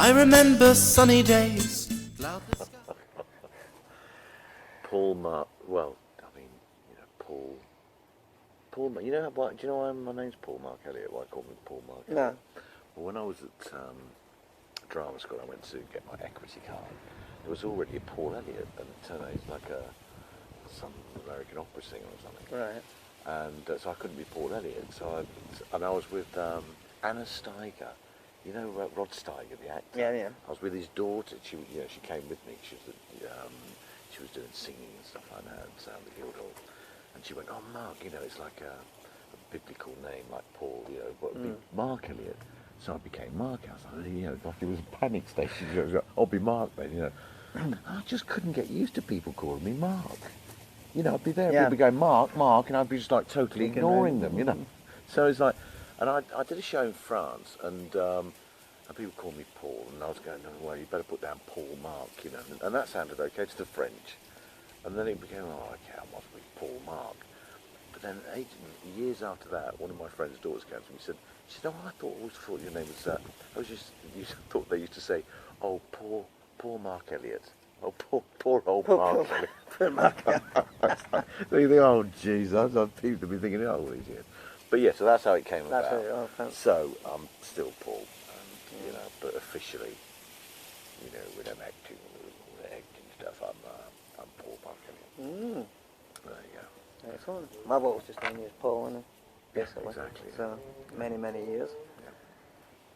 I remember sunny days. Paul Mark. Well, I mean, Paul. You know what? Do you know why my name's Paul Mark Elliot? Why I call me Paul Mark Elliot? No. Well, when I was at drama school, I went to get my equity card. There was already a Paul Elliot, and it turned out he's like some American opera singer or something. Right. And so I couldn't be Paul Elliot. I was with Anna Steiger. You know Rod Steiger, the actor. Yeah. I was with his daughter. She came with me. She was doing singing and stuff like that, and Sound the Guildhall. And she went, "Oh, Mark, it's like a biblical name like Paul, but it'd be Mark Elliot." So I became Mark. I was like, like it was a panic station. I'll be Mark then, I just couldn't get used to people calling me Mark. I'd be there, people going Mark, and I'd be just like totally ignoring them, So it's like, and I did a show in France, and people called me Paul, and I was going, "No, well, you better put down Paul Mark, and that sounded okay to the French. And then it became, okay, I must be Paul Mark. But then years after that, one of my friend's daughters came to me and she said, "Oh, I always thought your name was that. You thought they used to say, oh, Paul Mark Elliot. Oh, poor old Mark Elliot." Poor Mark. So you think, oh, jeez, people will be thinking, oh, these years. But yeah, so that's how it came about. That's it, thanks. So I'm still Paul, and but officially, with an acting stuff, I'm Paul Mark Elliot. There you go. Excellent. My vote was just known as Paul, wasn't it? Basically. Exactly. So many years. Yeah.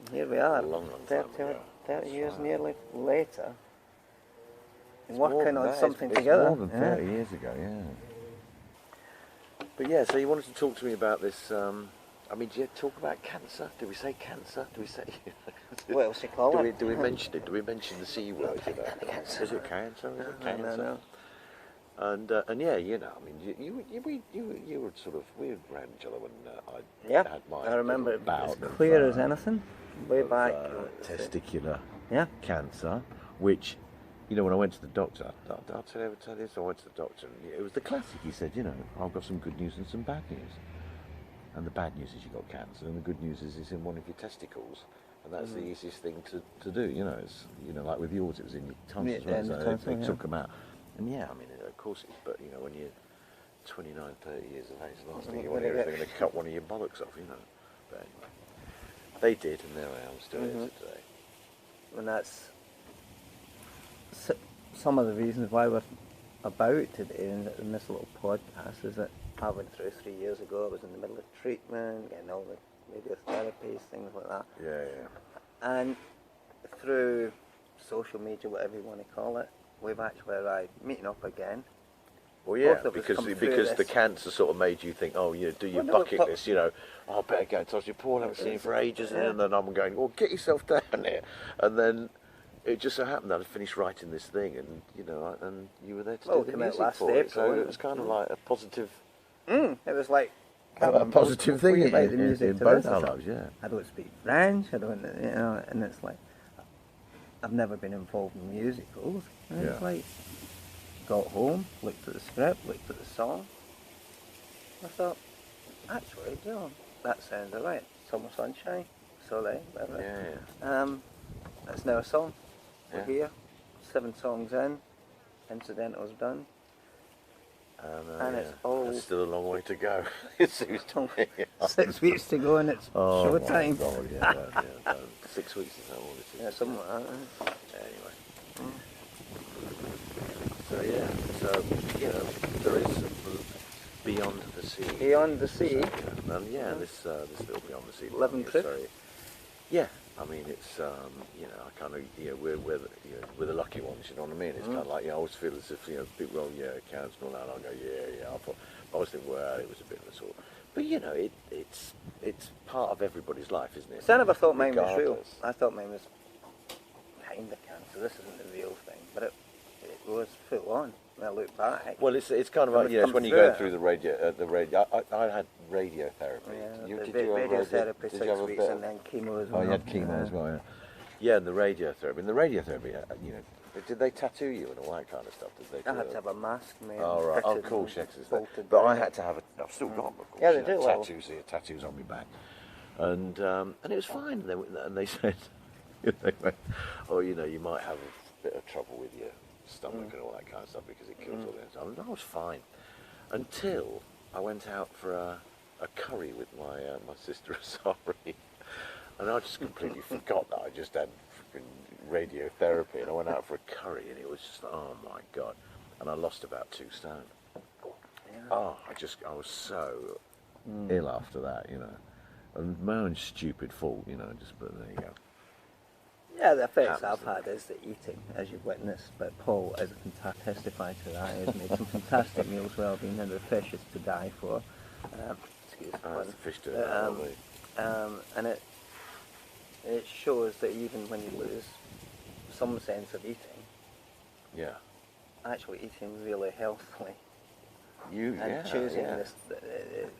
And here we are, A long time ago. 30 years nearly later, It's more working than on that. something It's together. more than 30 years ago, yeah. But yeah, so you wanted to talk to me about this. Did you talk about cancer? Did we say cancer? Did we say? What else you call it? Do we mention it? Do we mention the C word? Is it cancer? Is it cancer? No. And yeah, you were sort of, we were around each other when I had my I remember it bout as of, clear as anything. Way back. testicular Yeah. cancer, which, when I went to the doctor, did I ever tell you this? I went to the doctor, and it was the classic. He said, I've got some good news and some bad news. And the bad news is you got cancer, and the good news is it's in one of your testicles, and that's the easiest thing to do. It's like with yours, it was in your tonsils, so they took them out. And yeah, of course it's, but when you're 29, 30 years of age, the last thing you want to hear is they're going to cut one of your bollocks off, But anyway, they did, and there I am, still here today. And that's some of the reasons why we're about today in this little podcast is that I went through 3 years ago. I was in the middle of treatment, getting all the radiotherapies, things like that. Yeah. And through social media, whatever you want to call it, we've actually arrived meeting up again. Well, yeah, Both of us come because through the this. cancer sort of made you think, do your bucket list, I better go and talk to Paul, I haven't seen him for ages, and then I'm going, well, get yourself down there. And then it just so happened that I finished writing this thing, and and you were there to do the music last for it, so April, it was kind of like a positive, It was like a positive thing in in both our lives, yeah. I don't speak French, I don't, and it's like, I've never been involved in musicals, and it's like, got home, looked at the script, looked at the song, I thought, actually, that sounds alright, Summer Sunshine, Soleil, whatever. Yeah. It's now a song, we're Yeah. here, 7 songs in, incidentals done, and it's all... There's still a long way to go, it seems to me. 6 weeks to go and it's showtime. Oh, my God, yeah. 6 weeks is how all it is. Yeah, something like that. Anyway. So there is Beyond the Sea. Beyond the Sea. So, and this little Beyond the Sea. Living proof. Yeah, it's I kind of we're the lucky ones. You know what I mean? It's kind of like I always feel as if people go cancer and all that. And I go yeah. I always think it was a bit of a sort. But it's part of everybody's life, isn't it? I never thought mine was real. Regardless. I thought mine was kind of cancer. This isn't the real thing, but it was full on. When I look back. Well, it's kind of like it's when you go through the radio. I had radiotherapy. Yeah, Did you have radiotherapy, did 6 you have a weeks, bit and then chemo as well. Oh, you had chemo as well. Yeah, and the radiotherapy. And the radiotherapy, did they tattoo you and all that kind of stuff? Did they? I had to have a mask made. Oh right. Oh, fitted cool. and Checks is bolted that. But I down. had to have I've still got them, of course. Yeah, they do. Tattoos here, tattoos on my back, and it was fine. And they said, They went, oh, you know, you might have a bit of trouble with your stomach and all that kind of stuff because it kills all the enzymes. I was fine until I went out for a curry with my sister Asari, and I just completely forgot that I just had freaking radiotherapy, and I went out for a curry, and it was just, oh my God, and I lost about 2 stone. Yeah. Oh, I was so ill after that, you know, and my own stupid fault, you know, but there you go. Yeah, the effects Happens, I've had is the eating, as you've witnessed, but Paul is testified to that. He's made some fantastic meals well being, and the fish is to die for. Excuse the Oh, pun. it's the fish doing that, lovely. And it shows that even when you lose some sense of eating, Yeah. actually eating really healthily and choosing this,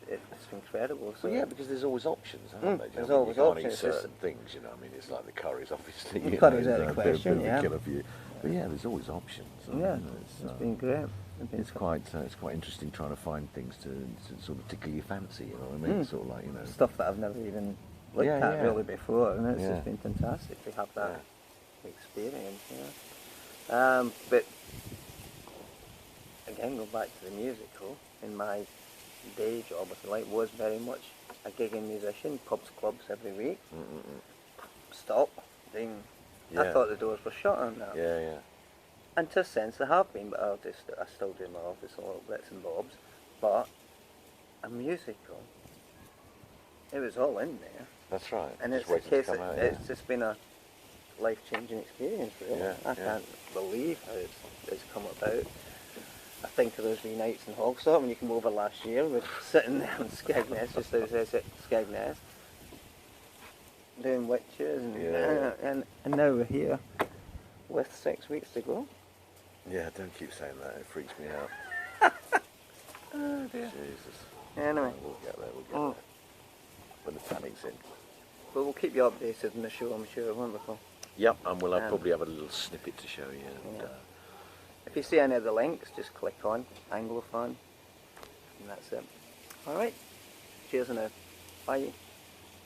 it's incredible. So Well, yeah, because there's always options, aren't there? There's You know, always you can't options. eat certain things, you know. I mean, it's like the curries, obviously. The You curries know, out of it's the a bit question, of a yeah. killer for you. But yeah, there's always options. Yeah, You know, it's been great. It's quite interesting trying to find things to sort of tickle your fancy. You know what I mean? Sort of like, you know, stuff that I've never even looked Yeah, at yeah. really before, and it's Yeah. just been fantastic to have that experience. But again, go back to the musical. In my day job, if you like, was very much a gigging musician, pubs, clubs every week. Stop. Ding. I Yeah. thought the doors were shut on that. Yeah, yeah. And to a sense they have been, but I still do my office a little bits and bobs. But a musical, it was all in there. That's right. And Just it's a waiting to case come that out, it's just been a life-changing experience, really. Yeah, I yeah. can't believe how it's come about. I think of those wee nights in Hogstop when you came over last year, we're sitting there in Skegness, just outside Skegness, doing witches, and now we're here with 6 weeks to go. Yeah, don't keep saying that. It freaks me out. Oh dear. Jesus. Anyway. We'll get there. When the panic's in. But we'll keep you updated on the show, I'm sure, won't we, Paul? Yep, and we'll probably have a little snippet to show you. And, Yeah. If you see any of the links, just click on Anglophone, and that's it. Alright, cheers now. Bye.